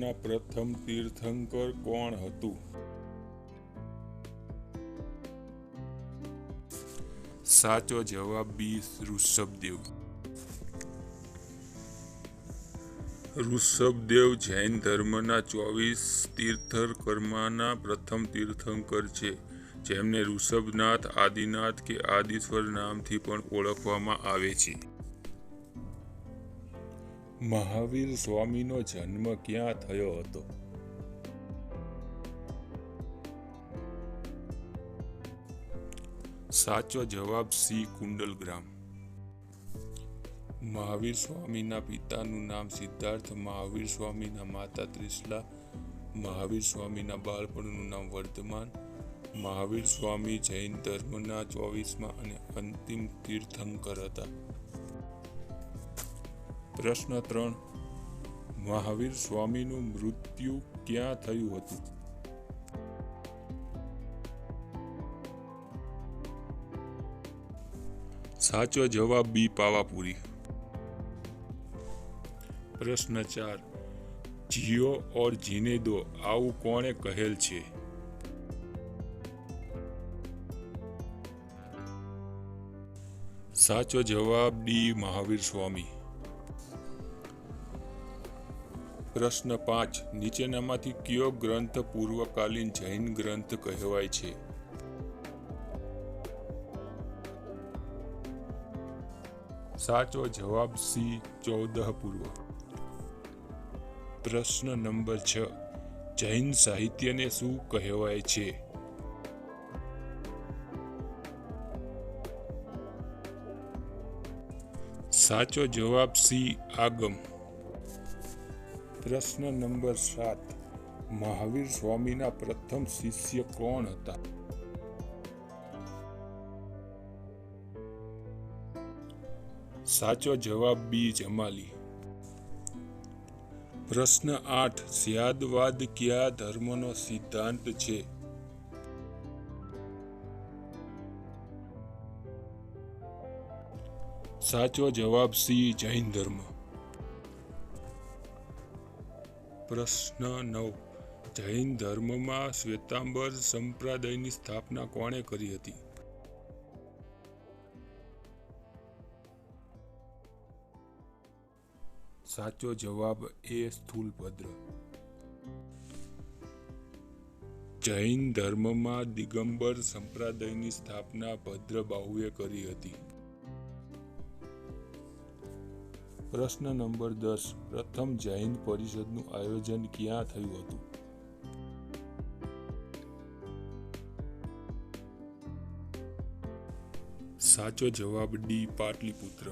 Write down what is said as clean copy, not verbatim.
સ્વામીના પ્રથમ તીર્થંકર કોણ હતું? સાચો જવાબ બી, ઋષભદેવ. ઋષભદેવ જૈન ધર્મના 24 તીર્થંકરોમાંના પ્રથમ તીર્થંકર છે, જેમને ઋષભનાથ, આદિનાથ કે આદિશ્વર નામથી પણ ઓળખવામાં આવે છે. મહાવીર સ્વામીનો જન્મ ક્યાં થયો હતો? સાચો જવાબ સી, કુંડલગ્રામ. મહાવીર સ્વામીના પિતાનું નામ સિદ્ધાર્થ, મહાવીર સ્વામીના માતા ત્રિશલા, મહાવીર સ્વામીના બાળપણનું નામ વર્ધમાન. મહાવીર સ્વામી જૈન ધર્મના 24મા અને અંતિમ તીર્થંકર હતા. પ્રશ્ન 3. મહાવીર સ્વામીનું મૃત્યુ ક્યાં થયું હતું? સાચો જવાબ બી, પાવાપુરી. પ્રશ્ન 4. જીઓ ઓર જીને દો આવું કોણે કહેલ છે? સાચો જવાબ ડી, મહાવીર સ્વામી. પ્રશ્ન 5. નીચેનામાંથી કયો ગ્રંથ પૂર્વકાલીન જૈન ગ્રંથ કહેવાય છે? સાચો જવાબ સી, 14 પૂર્વ. પ્રશ્ન નંબર 6. જૈન સાહિત્યને શું કહેવાય છે? સાચો જવાબ સી, આગમ. પ્રશ્ન નંબર 7. મહાવીર સ્વામીના પ્રથમ શિષ્ય કોણ હતા? સાચો જવાબ બી, જમાલી. પ્રશ્ન 8. સ્યાદવાદ કયા ધર્મનો સિદ્ધાંત છે? સાચો જવાબ સી, જૈન ધર્મ. પ્રશ્ન 9. જૈન ધર્મમાં શ્વેતાંબર સંપ્રદાયની સ્થાપના કોણે કરી હતી? સાચો જવાબ એ, સ્થૂલભદ્ર. જૈન ધર્મમાં દિગંબર સંપ્રદાયની સ્થાપના ભદ્રબાહુએ કરી હતી. પ્રશ્ન નંબર 10. પ્રથમ જૈન પરિષદનું આયોજન ક્યાં થયું હતું? સાચો જવાબ ડી, પાટલીપુત્ર.